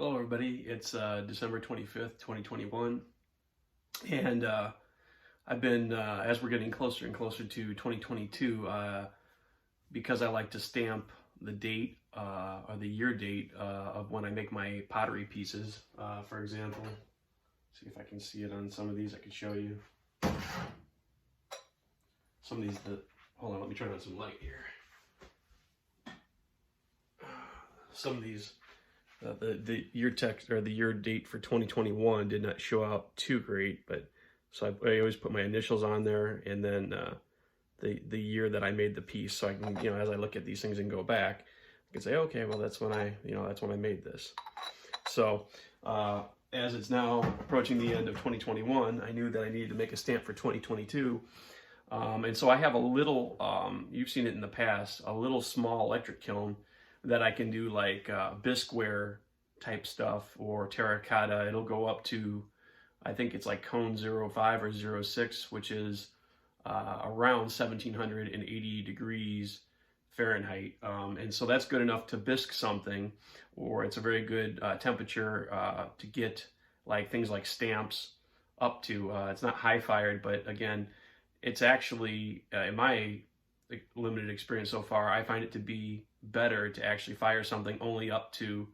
Hello everybody, it's December 25th, 2021, and I've been, as we're getting closer and closer to 2022, because I like to stamp the date or the year date of when I make my pottery pieces. For example, see if I can see it on some of these. I can show you some of these. Hold on, let me turn on some light here. Some of these. The year text or the year date for 2021 did not show out too great, but so I always put my initials on there and then the year that I made the piece, so I can, as I look at these things and go back, I can say, okay, well that's when I made this. So as it's now approaching the end of 2021, I knew that I needed to make a stamp for 2022, and so I have a little, you've seen it in the past, a little small electric kiln that I can do like bisqueware type stuff or terracotta. It'll go up to, I think it's like cone 05 or 06, which is around 1780 degrees Fahrenheit. And so that's good enough to bisque something, or it's a very good temperature to get like things like stamps up to. It's not high fired, but again, it's actually, in my limited experience so far, I find it to be better to actually fire something only up to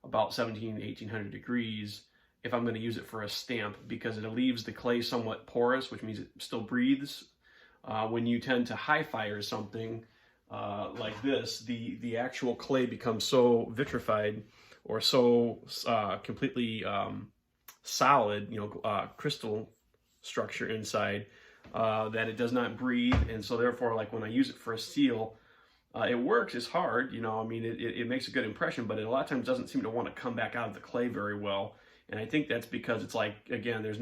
about 1800 degrees if I'm going to use it for a stamp, because it leaves the clay somewhat porous, which means it still breathes. When you tend to high fire something like this, the actual clay becomes so vitrified or so completely solid, crystal structure inside, that it does not breathe. And so therefore, like when I use it for a seal, it works. It's hard, it makes a good impression, but it a lot of times doesn't seem to want to come back out of the clay very well. And I think that's because it's like, again, there's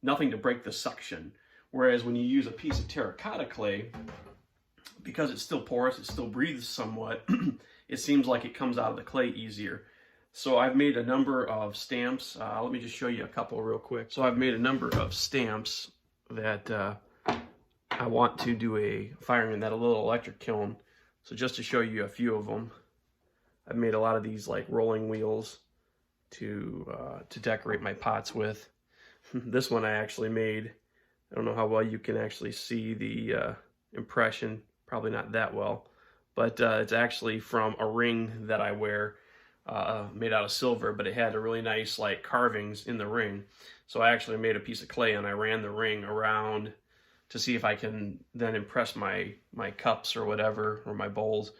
nothing to break the suction. Whereas when you use a piece of terracotta clay, because it's still porous, it still breathes somewhat, it seems like it comes out of the clay easier. So I've made a number of stamps. Let me just show you a couple real quick. So I've made a number of stamps that I want to do a firing in that little electric kiln. So just to show you a few of them, I've made a lot of these like rolling wheels to decorate my pots with. This one I actually made. I don't know how well you can actually see the impression, probably not that well, but it's actually from a ring that I wear, made out of silver, but it had a really nice like carvings in the ring. So I actually made a piece of clay and I ran the ring around to see if I can then impress my cups or whatever, or my bowls,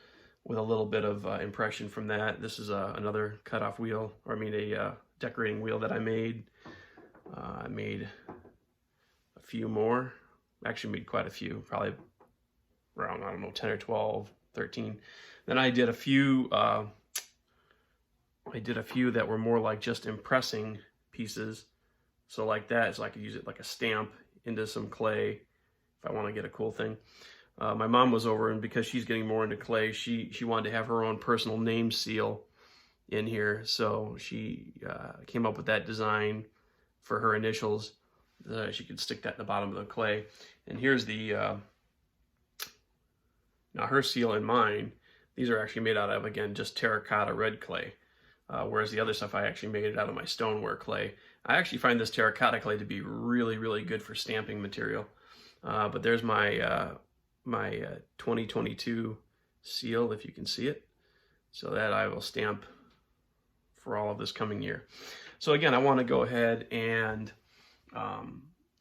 with a little bit of impression from that. This is another cutoff wheel, or a decorating wheel that I made. I made a few more. Actually made quite a few, probably around, I don't know, 10 or 12, 13. Then I did a few, that were more like just impressing pieces. So like that, so I could use it like a stamp into some clay if I want to get a cool thing. My mom was over, and because she's getting more into clay, she wanted to have her own personal name seal in here. So she came up with that design for her initials. She could stick that in the bottom of the clay. And here's the, now her seal and mine, these are actually made out of, again, just terracotta red clay. Whereas the other stuff, I actually made it out of my stoneware clay. I actually find this terracotta clay to be really, really good for stamping material. But there's my my 2022 seal, if you can see it. So that I will stamp for all of this coming year. So again, I want to go ahead and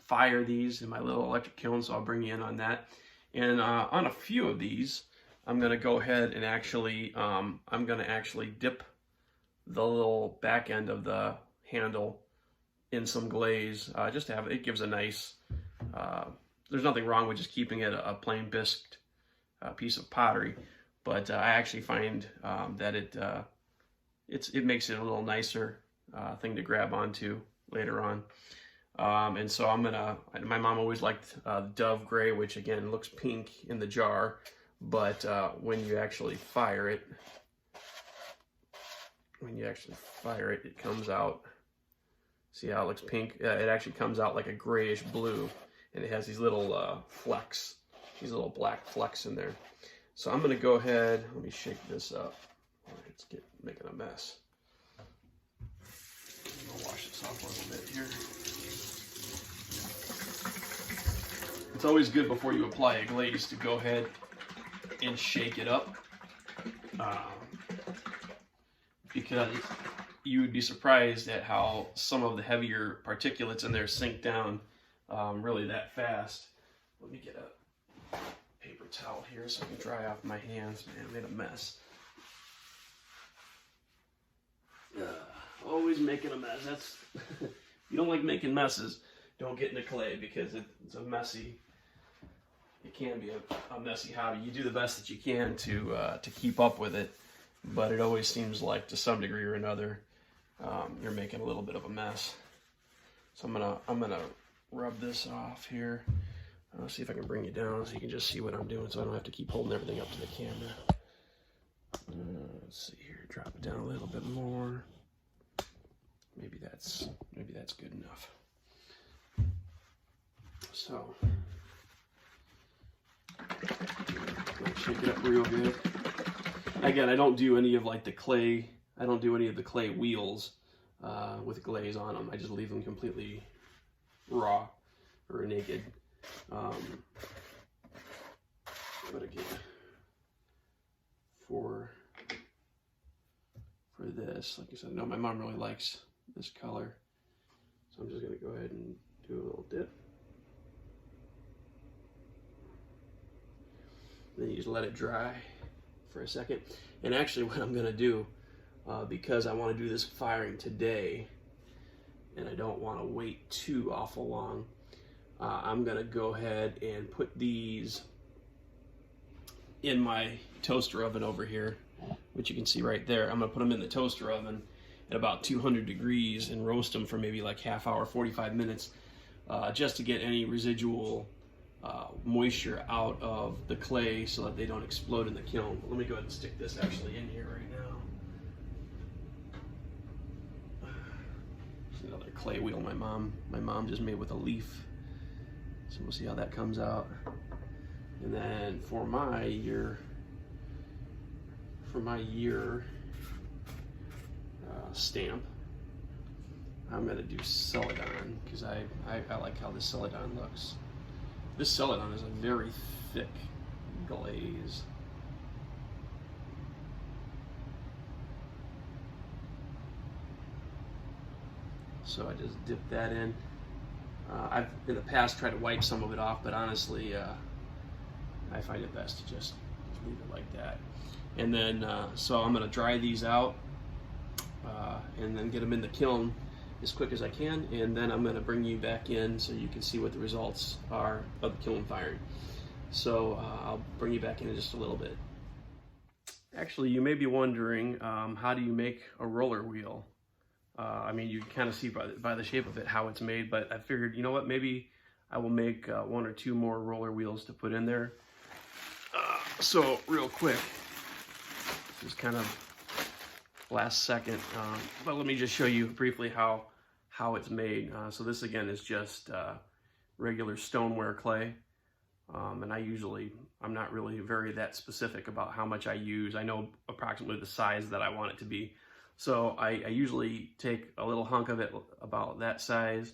fire these in my little electric kiln, so I'll bring you in on that. And on a few of these, I'm going to go ahead and actually, I'm going to actually dip the little back end of the handle in some glaze, just to have it gives a nice, there's nothing wrong with just keeping it a plain bisqued piece of pottery, but I actually find that it makes it a little nicer thing to grab onto later on. And so my mom always liked Dove Gray, which again looks pink in the jar, but when you actually fire it, it comes out, see how it looks pink? It actually comes out like a grayish blue, and it has these little flecks, these little black flecks in there. So I'm gonna go ahead, let me shake this up. It's making a mess. I'll wash this off a little bit here. It's always good before you apply a glaze to go ahead and shake it up, because you would be surprised at how some of the heavier particulates in there sink down really that fast. Let me get a paper towel here so I can dry off my hands. Man, I made a mess. Always making a mess. That's if you don't like making messes, don't get into clay, because it's a messy. It can be a messy hobby. You do the best that you can to keep up with it, but it always seems like to some degree or another you're making a little bit of a mess. So I'm gonna rub this off here. I'll see if I can bring you down so you can just see what I'm doing, so I don't have to keep holding everything up to the camera. Let's see here. Drop it down a little bit more. Maybe that's good enough. So shake it up real good. Again, I don't do any of like the clay. I don't do any of the clay wheels with glaze on them. I just leave them completely raw or naked. But again, for this, like I said, no, my mom really likes this color, so I'm just gonna go ahead and do a little dip. Then you just let it dry for a second. And actually what I'm gonna do, because I wanna do this firing today, and I don't wanna wait too awful long, I'm gonna go ahead and put these in my toaster oven over here, which you can see right there. I'm gonna put them in the toaster oven at about 200 degrees and roast them for maybe like half hour, 45 minutes, just to get any residual moisture out of the clay so that they don't explode in the kiln. Let me go ahead and stick this actually in here right now. There's another clay wheel my mom just made with a leaf. So we'll see how that comes out. And then for my year stamp, I'm gonna do Celadon, because I like how this Celadon looks. This Celadon is a very thick glaze. So I just dip that in. I've in the past tried to wipe some of it off, but honestly, I find it best to just leave it like that. And then, so I'm gonna dry these out and then get them in the kiln as quick as I can, and then I'm gonna bring you back in so you can see what the results are of the kiln firing. So I'll bring you back in just a little bit. Actually, you may be wondering, how do you make a roller wheel? I mean, you can kind of see by the shape of it how it's made, but I figured, you know what, maybe I will make one or two more roller wheels to put in there. So real quick, just kind of last second, but let me just show you briefly how it's made. So this again is just regular stoneware clay, and I'm not really very that specific about how much I use. I know approximately the size that I want it to be. So I usually take a little hunk of it about that size.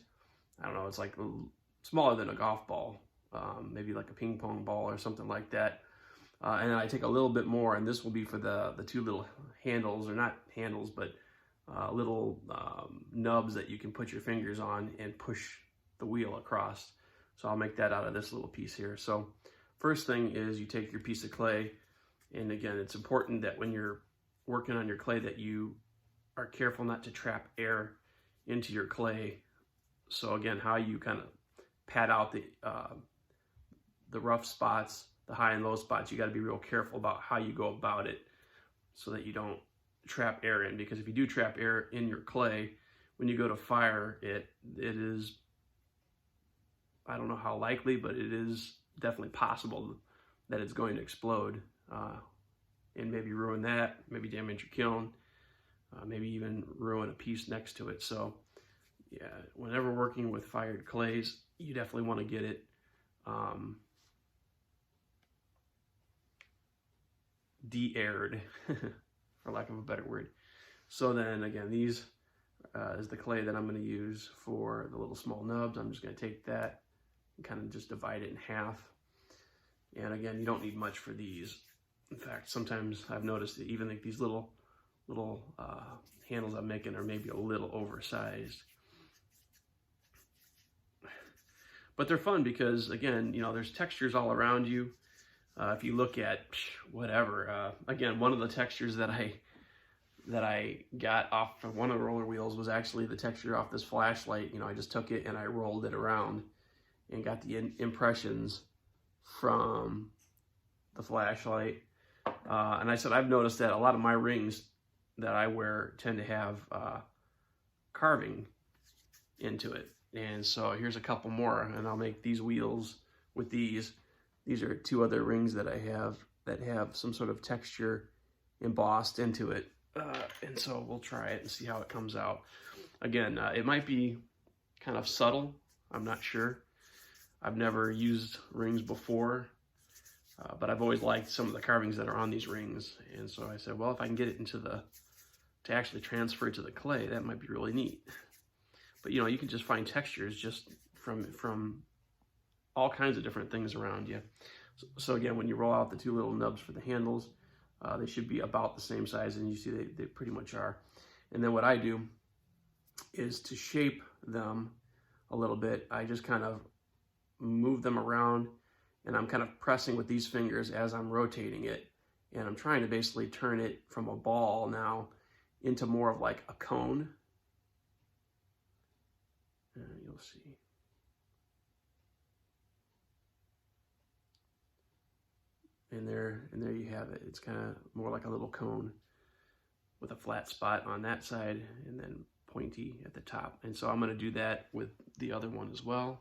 I don't know, it's like smaller than a golf ball, maybe like a ping pong ball or something like that. And then I take a little bit more, and this will be for the two little handles, or not handles, but little nubs that you can put your fingers on and push the wheel across. So I'll make that out of this little piece here. So first thing is you take your piece of clay, and again, it's important that when you're working on your clay that you are careful not to trap air into your clay. So again, how you kind of pat out the rough spots, the high and low spots, you got to be real careful about how you go about it so that you don't trap air in, because if you do trap air in your clay, when you go to fire it is, I don't know how likely, but it is definitely possible that it's going to explode and maybe ruin that, maybe damage your kiln, maybe even ruin a piece next to it. So yeah, whenever working with fired clays, you definitely want to get it de-aired, for lack of a better word. So then again, these is the clay that I'm going to use for the little small nubs. I'm just going to take that and kind of just divide it in half. And again, you don't need much for these. In fact, sometimes I've noticed that even like these little handles I'm making are maybe a little oversized. But they're fun because, again, you know, there's textures all around you. If you look at whatever, again, one of the textures that I got off of one of the roller wheels was actually the texture off this flashlight. You know, I just took it and I rolled it around and got the impressions from the flashlight. And I said, I've noticed that a lot of my rings that I wear tend to have carving into it. And so here's a couple more, and I'll make these wheels with these. These are 2 other rings that I have that have some sort of texture embossed into it. And so we'll try it and see how it comes out. Again, it might be kind of subtle. I'm not sure. I've never used rings before, but I've always liked some of the carvings that are on these rings. And so I said, well, if I can get it to actually transfer it to the clay, that might be really neat. But, you know, you can just find textures just from all kinds of different things around you. So again, when you roll out the 2 little nubs for the handles, they should be about the same size, and you see they pretty much are. And then what I do is to shape them a little bit, I just kind of move them around, and I'm kind of pressing with these fingers as I'm rotating it. And I'm trying to basically turn it from a ball now into more of like a cone. And you'll see. And there you have it. It's kind of more like a little cone with a flat spot on that side and then pointy at the top. And so I'm going to do that with the other one as well.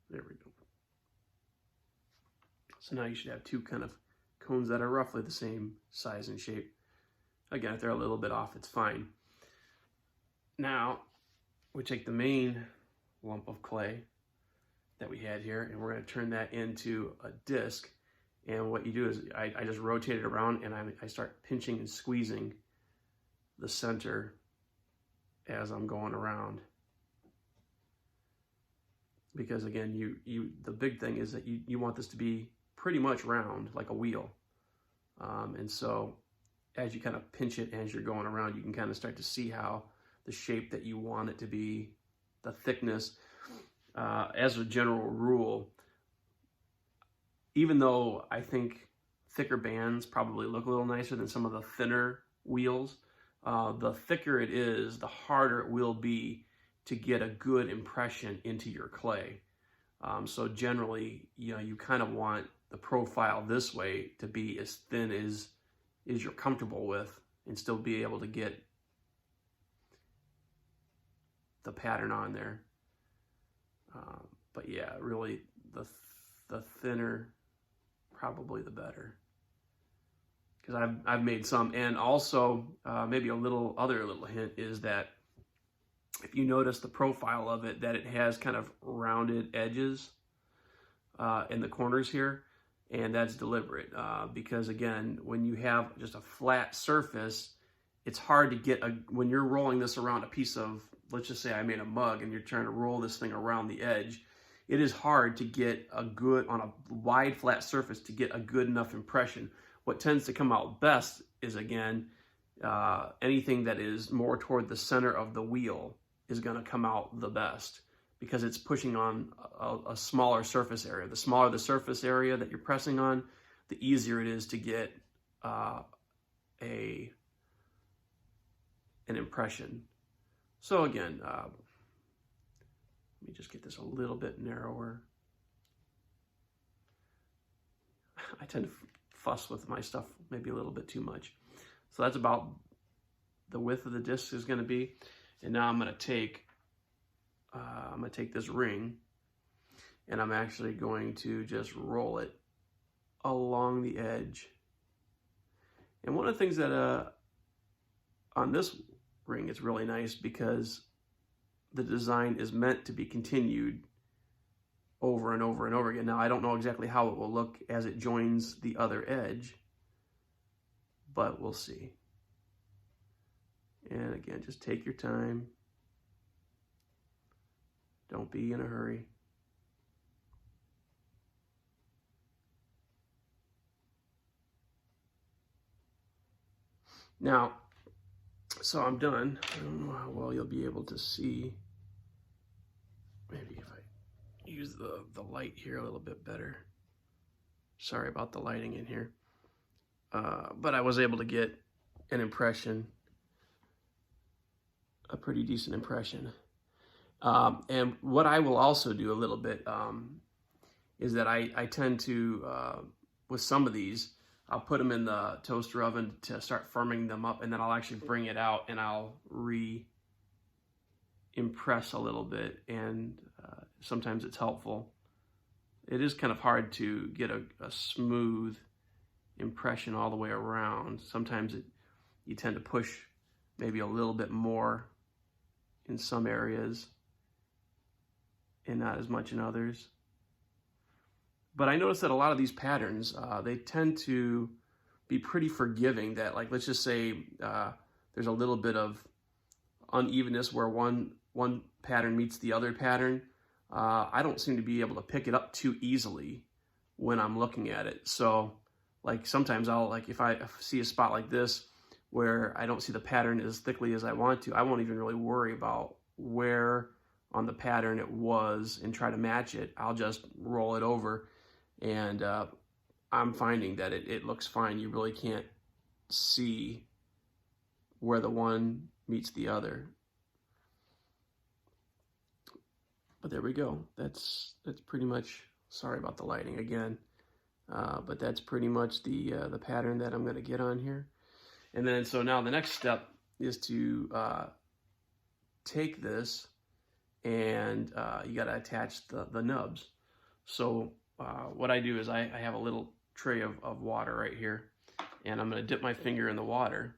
There we go. So now you should have 2 kind of cones that are roughly the same size and shape. Again, if they're a little bit off, it's fine. Now, we take the main lump of clay that we had here, and we're going to turn that into a disc. And what you do is I just rotate it around, and I start pinching and squeezing the center as I'm going around. Because again, the big thing is that you want this to be pretty much round, like a wheel. And so as you kind of pinch it as you're going around, you can kind of start to see how the shape that you want it to be, the thickness. As a general rule, even though I think thicker bands probably look a little nicer than some of the thinner wheels, the thicker it is, the harder it will be to get a good impression into your clay. So generally, you know, you kind of want the profile this way to be as thin as you're comfortable with and still be able to get the pattern on there. But yeah, really the thinner, probably the better. Because I've made some, and also maybe a little hint is that if you notice the profile of it, that it has kind of rounded edges in the corners here, and that's deliberate because again, when you have just a flat surface, it's hard to get when you're rolling this around a piece of, let's just say I made a mug and you're trying to roll this thing around the edge, it is hard to get a good, on a wide flat surface, to get a good enough impression. What tends to come out best is, again, anything that is more toward the center of the wheel is going to come out the best because it's pushing on a smaller surface area. The smaller the surface area that you're pressing on, the easier it is to get an impression. So again, let me just get this a little bit narrower. I tend to fuss with my stuff maybe a little bit too much. So that's about the width of the disc is going to be. And now I'm going to take this ring, and I'm actually going to just roll it along the edge. And one of the things that on this ring is really nice because the design is meant to be continued over and over and over again. Now, I don't know exactly how it will look as it joins the other edge, but we'll see. And again, just take your time. Don't be in a hurry. Now, so I'm done. I don't know how well you'll be able to see. Maybe if I use the light here a little bit better. Sorry about the lighting in here. But I was able to get an impression, a pretty decent impression. And what I will also do a little bit is that I tend to, with some of these, I'll put them in the toaster oven to start firming them up, and then I'll actually bring it out and I'll re-impress a little bit, and sometimes it's helpful. It is kind of hard to get a smooth impression all the way around. Sometimes you tend to push maybe a little bit more in some areas and not as much in others. But I noticed that a lot of these patterns, they tend to be pretty forgiving. That, like, let's just say there's a little bit of unevenness where one pattern meets the other pattern. I don't seem to be able to pick it up too easily when I'm looking at it. So, like, sometimes I'll, like, if I see a spot like this where I don't see the pattern as thickly as I want to, I won't even really worry about where on the pattern it was and try to match it. I'll just roll it over, and I'm finding that it looks fine. You really can't see where the one meets the other. But there we go. That's pretty much, sorry about the lighting again, but that's pretty much the pattern that I'm going to get on here. And then, so now the next step is to take this, and you got to attach the nubs. So what I do is I have a little tray of water right here, and I'm going to dip my finger in the water.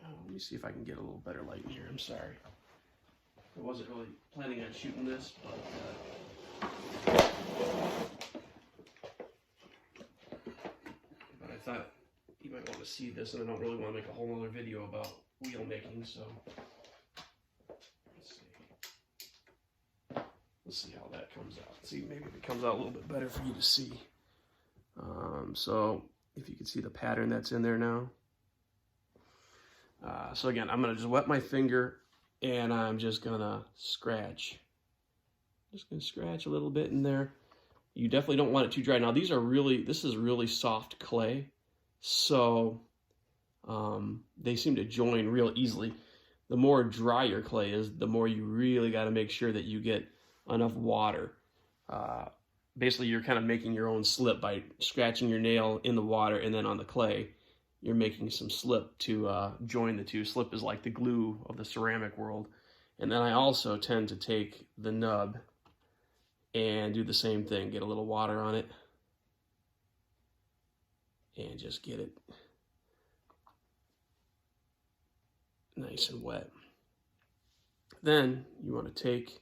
Let me see if I can get a little better light in here. I'm sorry. I wasn't really planning on shooting this, but I thought you might want to see this, and I don't really want to make a whole other video about wheel making, so let's see how that comes out. See, maybe if it comes out a little bit better for you to see. So if you can see the pattern that's in there now. So again, I'm going to just wet my finger, and I'm just going to scratch. Just going to scratch a little bit in there. You definitely don't want it too dry. Now, this is really soft clay, so they seem to join real easily. The more dry your clay is, the more you really got to make sure that you get enough water. Basically, you're kind of making your own slip by scratching your nail in the water, and then on the clay, you're making some slip to join the two. Slip is like the glue of the ceramic world. And then I also tend to take the nub and do the same thing. Get a little water on it and just get it nice and wet. Then you want to take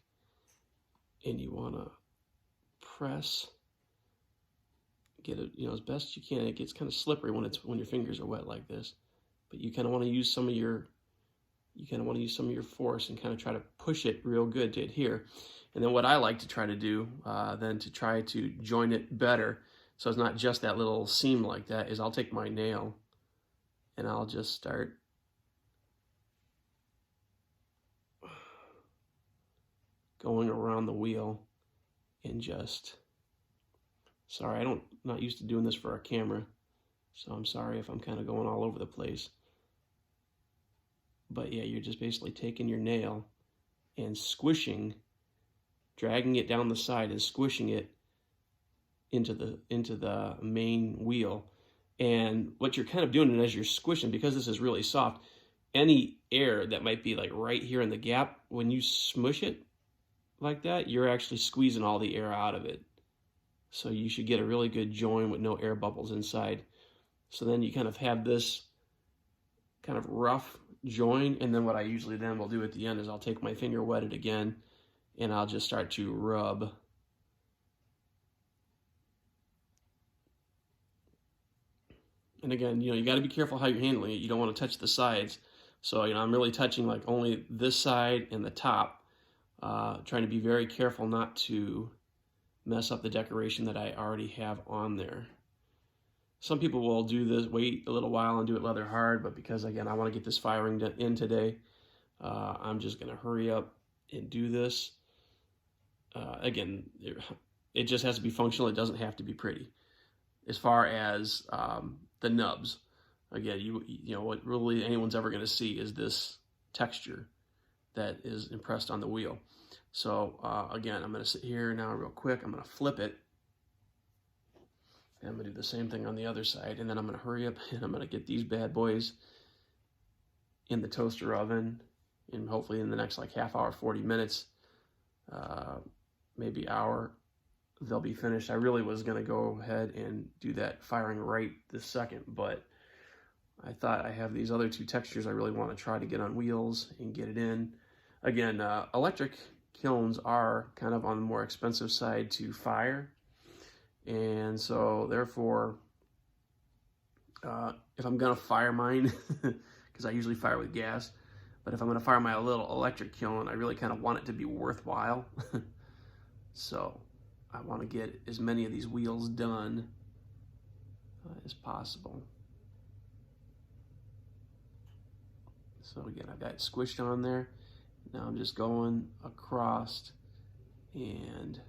and you want to press, get it, as best you can. It gets kind of slippery when your fingers are wet like this, but you kind of want to use some of your force and kind of try to push it real good to adhere. And then what I like to try to do, then to try to join it better, so it's not just that little seam like that, is I'll take my nail and I'll just start going around the wheel and just, sorry, I'm not used to doing this for a camera, so I'm sorry if I'm kind of going all over the place. But yeah, you're just basically taking your nail and squishing, dragging it down the side and squishing it into the main wheel. And what you're kind of doing as you're squishing, because this is really soft, any air that might be like right here in the gap, when you smush it like that, you're actually squeezing all the air out of it. So you should get a really good join with no air bubbles inside. So then you kind of have this kind of rough join, and then what I usually then will do at the end is I'll take my finger, wet it again, and I'll just start to rub. And again, you got to be careful how you're handling it. You don't want to touch the sides. So, I'm really touching like only this side and the top, trying to be very careful not to mess up the decoration that I already have on there. Some people will do this, wait a little while and do it leather hard, but because, again, I want to get this firing in today, I'm just going to hurry up and do this. Again, it just has to be functional. It doesn't have to be pretty. As far as the nubs, again, you know what really anyone's ever going to see is this texture that is impressed on the wheel. So again, I'm going to sit here now real quick. I'm going to flip it. And I'm going to do the same thing on the other side. And then I'm going to hurry up and I'm going to get these bad boys in the toaster oven. And hopefully in the next like half hour, 40 minutes, maybe hour, they'll be finished. I really was going to go ahead and do that firing right this second, but I thought I have these other two textures I really want to try to get on wheels and get it in. Again, electric kilns are kind of on the more expensive side to fire. And so therefore, if I'm going to fire mine, because I usually fire with gas, but if I'm going to fire my little electric kiln, I really kind of want it to be worthwhile. So I want to get as many of these wheels done as possible. So again, I've got it squished on there. Now I'm just going across and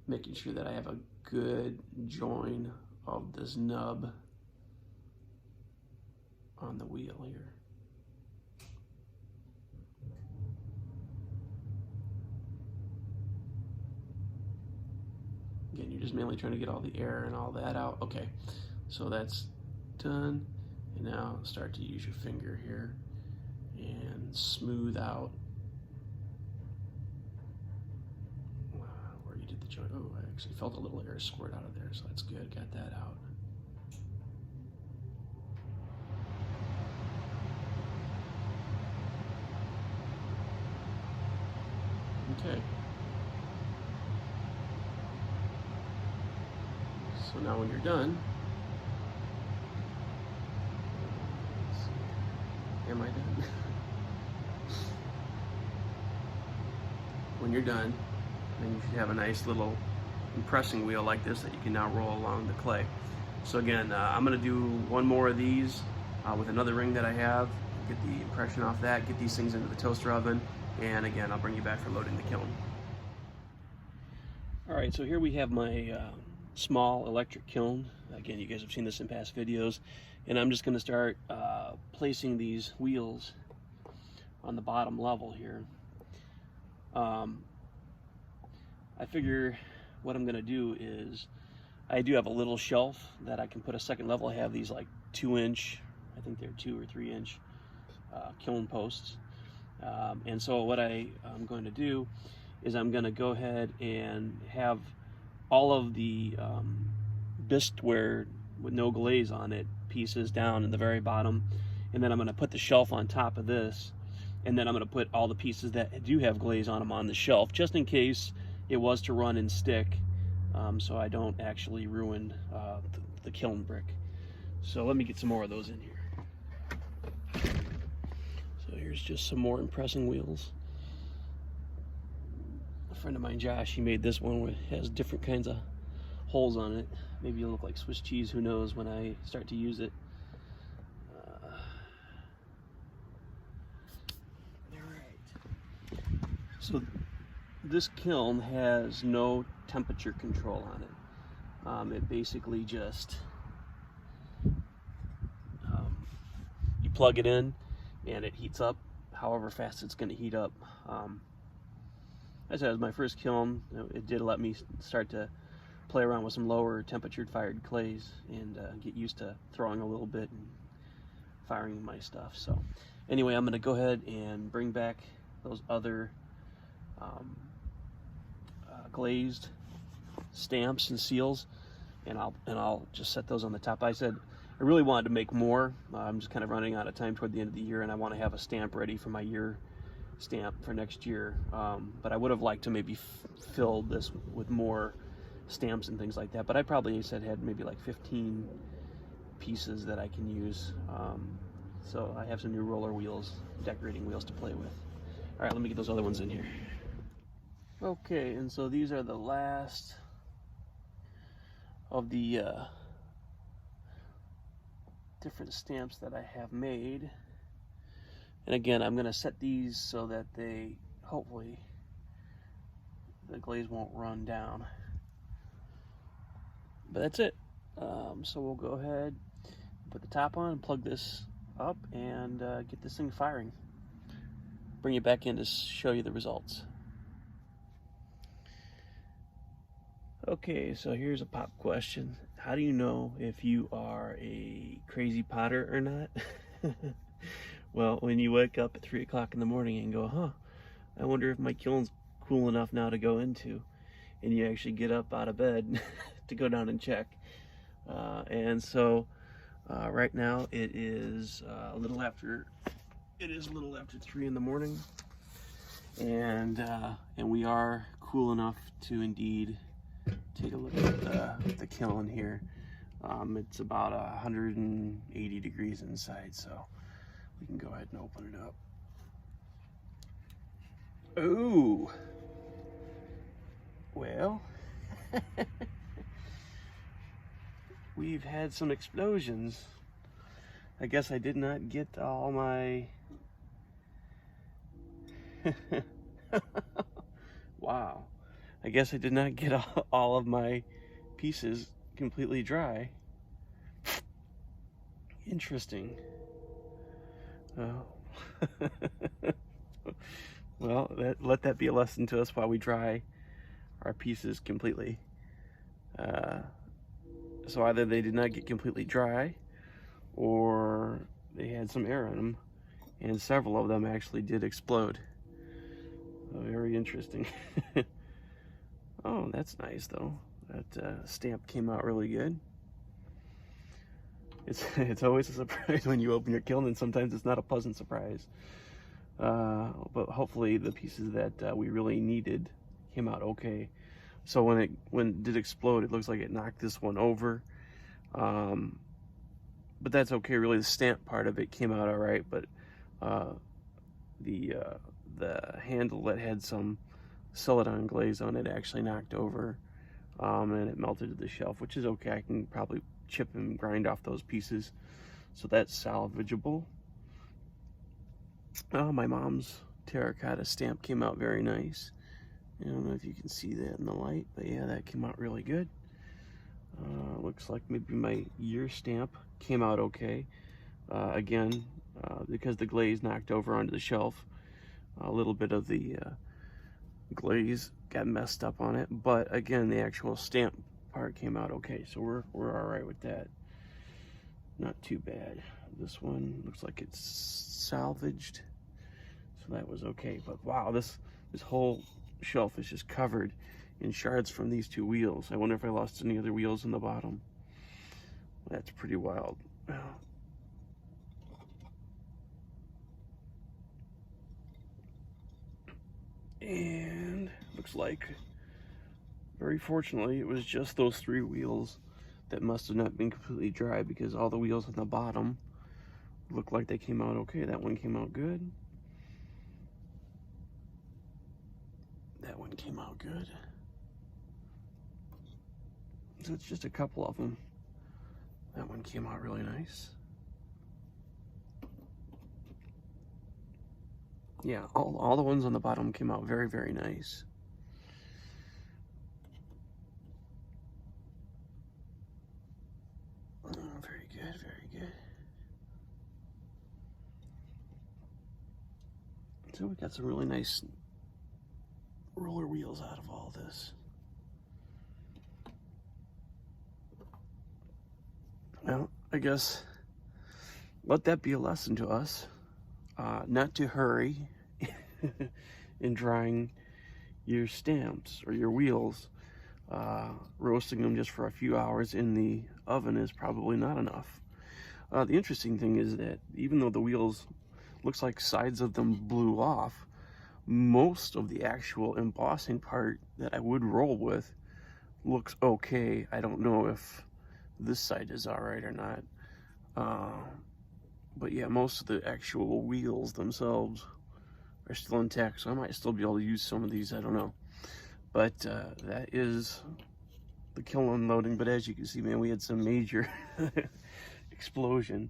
making sure that I have a good join of this nub on the wheel here. Again, you're just mainly trying to get all the air and all that out. Okay, so that's done. And now start to use your finger here and smooth out where you did the joint. Oh, I actually felt a little air squirt out of there, so that's good. Got that out. Okay. So now when you're done, am I done? When you're done, then you should have a nice little impressing wheel like this that you can now roll along the clay. So again, I'm going to do one more of these with another ring that I have, get the impression off that, get these things into the toaster oven, and again, I'll bring you back for loading the kiln. All right, so here we have my small electric kiln. Again, you guys have seen this in past videos, and I'm just going to start placing these wheels on the bottom level here. I figure what I'm going to do is I do have a little shelf that I can put a second level. I have these like 2-inch, I think they're 2 or 3-inch kiln posts. And so what I'm going to do is I'm going to go ahead and have all of the bisqueware with no glaze on it pieces down in the very bottom, and then I'm going to put the shelf on top of this, and then I'm going to put all the pieces that do have glaze on them on the shelf, just in case it was to run and stick, so I don't actually ruin the kiln brick. So let me get some more of those in here. So here's just some more impressing wheels. A friend of mine, Josh, he made this one where it has different kinds of holes on it. Maybe it'll look like Swiss cheese, who knows, when I start to use it. Alright. So this kiln has no temperature control on it. It basically just, you plug it in and it heats up however fast it's going to heat up. As I said, it was my first kiln. It did let me start to play around with some lower temperature fired clays and get used to throwing a little bit and firing my stuff. So anyway, I'm going to go ahead and bring back those other glazed stamps and seals, and I'll just set those on the top. I said I really wanted to make more. I'm just kind of running out of time toward the end of the year, and I want to have a stamp ready for my year stamp for next year. But I would have liked to maybe fill this with more stamps and things like that. But I probably said had maybe like 15 pieces that I can use. So I have some new roller wheels, decorating wheels to play with. All right, let me get those other ones in here. Okay, and so these are the last of the different stamps that I have made. And again, I'm going to set these so that they, hopefully, the glaze won't run down. But that's it. So we'll go ahead, put the top on, plug this up, and get this thing firing. Bring it back in to show you the results. Okay, so here's a pop question. How do you know if you are a crazy potter or not? Well, when you wake up at 3 o'clock in the morning and go, I wonder if my kiln's cool enough now to go into, and you actually get up out of bed to go down and check. And so right now it is a little after 3 in the morning, and we are cool enough to indeed take a look at the kiln here. It's about 180 degrees inside, so we can go ahead and open it up. Ooh, well, we've had some explosions. I guess I did not get all my wow, I guess I did not get all of my pieces completely dry. Interesting. Well, let that be a lesson to us while we dry our pieces completely. So either they did not get completely dry, or they had some air in them, and several of them actually did explode. Very interesting. Oh, that's nice though. That stamp came out really good. It's always a surprise when you open your kiln, and sometimes it's not a pleasant surprise. But hopefully the pieces that we really needed came out okay. So when it did explode, it looks like it knocked this one over. But that's okay, really. The stamp part of it came out all right, but the handle that had some Celadon glaze on it actually knocked over, and it melted to the shelf, which is okay. I can probably chip and grind off those pieces, so that's salvageable. My mom's terracotta stamp came out very nice. I don't know if you can see that in the light, but yeah, that came out really good. Looks like maybe my year stamp came out okay. Again, because the glaze knocked over onto the shelf, a little bit of the glaze got messed up on it, but again, the actual stamp part came out okay, so we're all right with that. Not too bad. This one looks like it's salvaged, so that was okay. But wow, this whole shelf is just covered in shards from these two wheels. I wonder if I lost any other wheels in the bottom. That's pretty wild. And looks like, very fortunately, it was just those 3 wheels that must have not been completely dry, because all the wheels on the bottom look like they came out okay. That one came out good. That one came out good. So it's just a couple of them. That one came out really nice. Yeah, all the ones on the bottom came out very, very nice. Very good, very good. So we got some really nice roller wheels out of all this. Well, I guess let that be a lesson to us, not to hurry in drying your stamps or your wheels. Roasting them just for a few hours in the oven is probably not enough. The interesting thing is that even though the wheels, looks like sides of them blew off, most of the actual embossing part that I would roll with looks okay. I don't know if this side is all right or not. But yeah, most of the actual wheels themselves are still intact, so I might still be able to use some of these, I don't know. But that is the kiln unloading. But as you can see, man, we had some major explosion.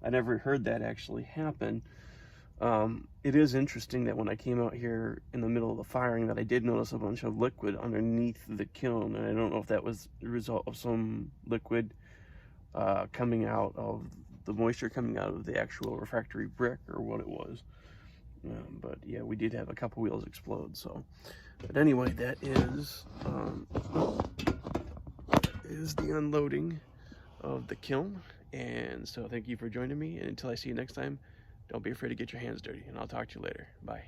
I never heard that actually happen. It is interesting that when I came out here in the middle of the firing that I did notice a bunch of liquid underneath the kiln, and I don't know if that was the result of some liquid coming out of the moisture coming out of the actual refractory brick or what it was. But yeah, we did have a couple wheels explode. So, but anyway, that is the unloading of the kiln. And so thank you for joining me, and until I see you next time, don't be afraid to get your hands dirty, and I'll talk to you later. Bye.